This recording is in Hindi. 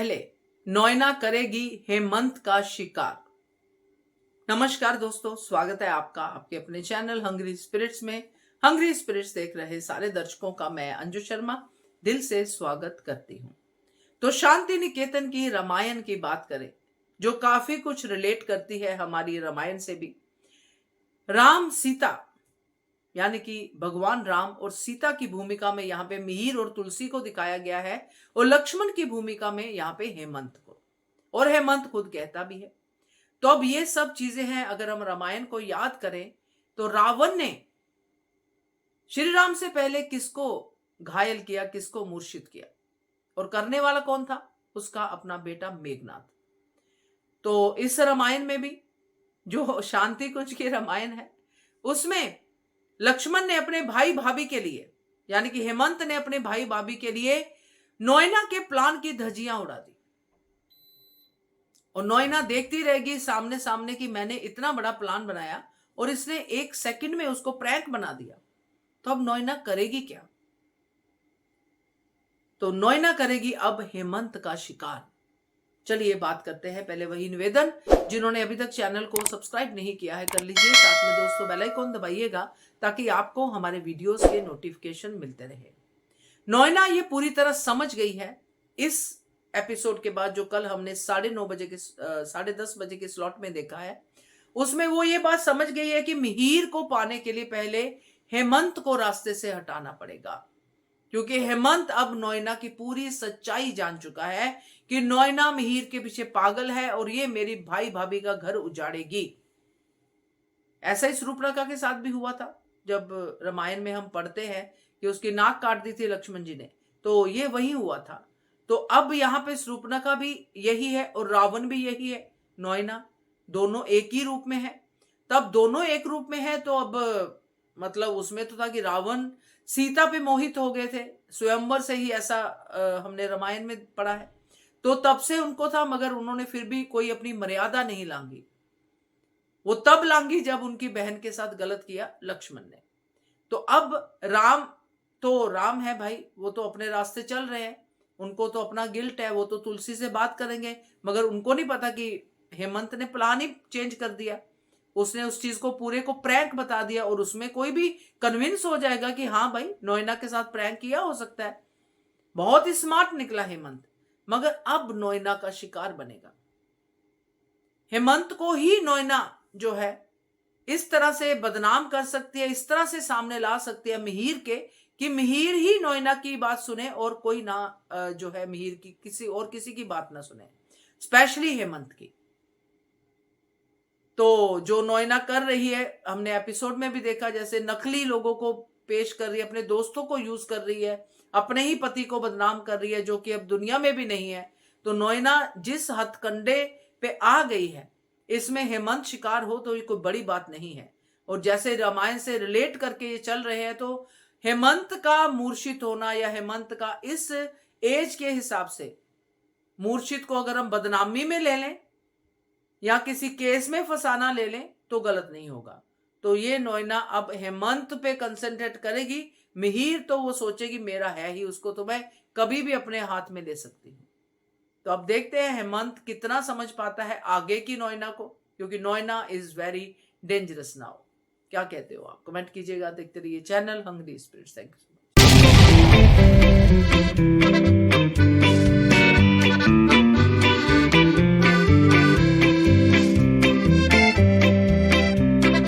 पहले नोएना करेगी हेमंत का शिकार। नमस्कार दोस्तों, स्वागत है आपका आपके अपने चैनल हंग्री स्पिरिट्स में। हंग्री स्पिरिट्स देख रहे सारे दर्शकों का मैं अंजू शर्मा दिल से स्वागत करती हूं। तो शांति निकेतन की रामायण की बात करें, जो काफी कुछ रिलेट करती है हमारी रामायण से भी। राम सीता यानी कि भगवान राम और सीता की भूमिका में यहाँ पे मिहिर और तुलसी को दिखाया गया है, और लक्ष्मण की भूमिका में यहाँ पे हेमंत को, और हेमंत खुद कहता भी है। तो अब ये सब चीजें हैं, अगर हम रामायण को याद करें तो रावण ने श्री राम से पहले किसको घायल किया, किसको मूर्छित किया, और करने वाला कौन था? उसका अपना बेटा मेघनाथ। तो इस रामायण में भी जो शांति कुंज की रामायण है, उसमें लक्ष्मण ने अपने भाई भाभी के लिए, यानी कि हेमंत ने अपने भाई भाभी के लिए नोएना के प्लान की धज्जियां उड़ा दी, और नोएना देखती रहेगी सामने सामने कि मैंने इतना बड़ा प्लान बनाया और इसने एक सेकंड में उसको प्रैंक बना दिया। तो अब नोएना करेगी क्या? तो नोएना करेगी अब हेमंत का शिकार। चलिए बात करते हैं। पहले वही निवेदन, जिन्होंने अभी तक चैनल को सब्सक्राइब नहीं किया है कर लीजिए, साथ में दोस्तों बेल आइकन दबाइएगा ताकि आपको हमारे वीडियोस के नोटिफिकेशन मिलते रहे। नोएना ये पूरी तरह समझ गई है इस एपिसोड के बाद, जो कल हमने 10:30 बजे के स्लॉट में देखा है, उसमें वो ये बात समझ गई है कि मिहिर को पाने के लिए पहले हेमंत को रास्ते से हटाना पड़ेगा, क्योंकि हेमंत अब नोएना की पूरी सच्चाई जान चुका है कि नोएना मिहिर के पीछे पागल है और ये मेरी भाई भाभी का घर उजाड़ेगी। ऐसा ही शूर्पणखा के साथ भी हुआ था, जब रामायण में हम पढ़ते हैं कि उसकी नाक काट दी थी लक्ष्मण जी ने, तो ये वही हुआ था। तो अब यहाँ पे शूर्पणखा भी यही है और रावण भी यही है। नोएना दोनों एक ही रूप में है। तब दोनों एक रूप में है तो अब मतलब उसमें तो था कि रावण सीता पे मोहित हो गए थे, स्वयंवर से ही ऐसा हमने रामायण में पढ़ा है। तो तब से उनको था, मगर उन्होंने फिर भी कोई अपनी मर्यादा नहीं लांगी। वो तब लांगी जब उनकी बहन के साथ गलत किया लक्ष्मण ने। तो अब राम है भाई, वो तो अपने रास्ते चल रहे हैं, उनको तो अपना गिल्ट है, वो तो तुलसी से बात करेंगे, मगर उनको नहीं पता कि हेमंत ने प्लान ही चेंज कर दिया। उसने उस चीज को पूरे को प्रैंक बता दिया, और उसमें कोई भी कन्विंस हो जाएगा कि हाँ भाई नोएना के साथ प्रैंक किया हो सकता है। बहुत ही स्मार्ट निकला हेमंत, मगर अब नोएना का शिकार बनेगा। हेमंत को ही नोएना जो है इस तरह से बदनाम कर सकती है, इस तरह से सामने ला सकती है मिहिर के, कि मिहिर ही नोएना की बात सुने और कोई ना जो है मिहिर की किसी की बात ना सुने, स्पेशली हेमंत की। तो जो नोएना कर रही है, हमने एपिसोड में भी देखा, जैसे नकली लोगों को पेश कर रही है, अपने दोस्तों को यूज कर रही है, अपने ही पति को बदनाम कर रही है, जो कि अब दुनिया में भी नहीं है। तो नोएना जिस हथकंडे पे आ गई है, इसमें हेमंत शिकार हो तो ये कोई बड़ी बात नहीं है। और जैसे रामायण से रिलेट करके ये चल रहे हैं, तो हेमंत का मूर्छित होना या हेमंत का इस एज के हिसाब से मूर्छित को अगर हम बदनामी में ले लें या किसी केस में फंसाना ले लें तो गलत नहीं होगा। तो ये नोएना अब हेमंत पे कंसंट्रेट करेगी। मिहिर तो वो सोचेगी मेरा है ही, उसको तो मैं कभी भी अपने हाथ में ले सकती हूँ। तो अब देखते हैं हेमंत कितना समझ पाता है आगे की नोएना को, क्योंकि नोएना इज वेरी डेंजरस नाउ। क्या कहते हो आप? कमेंट कीजिएगा। देखते रहिए channel hungry spirits. Thank you.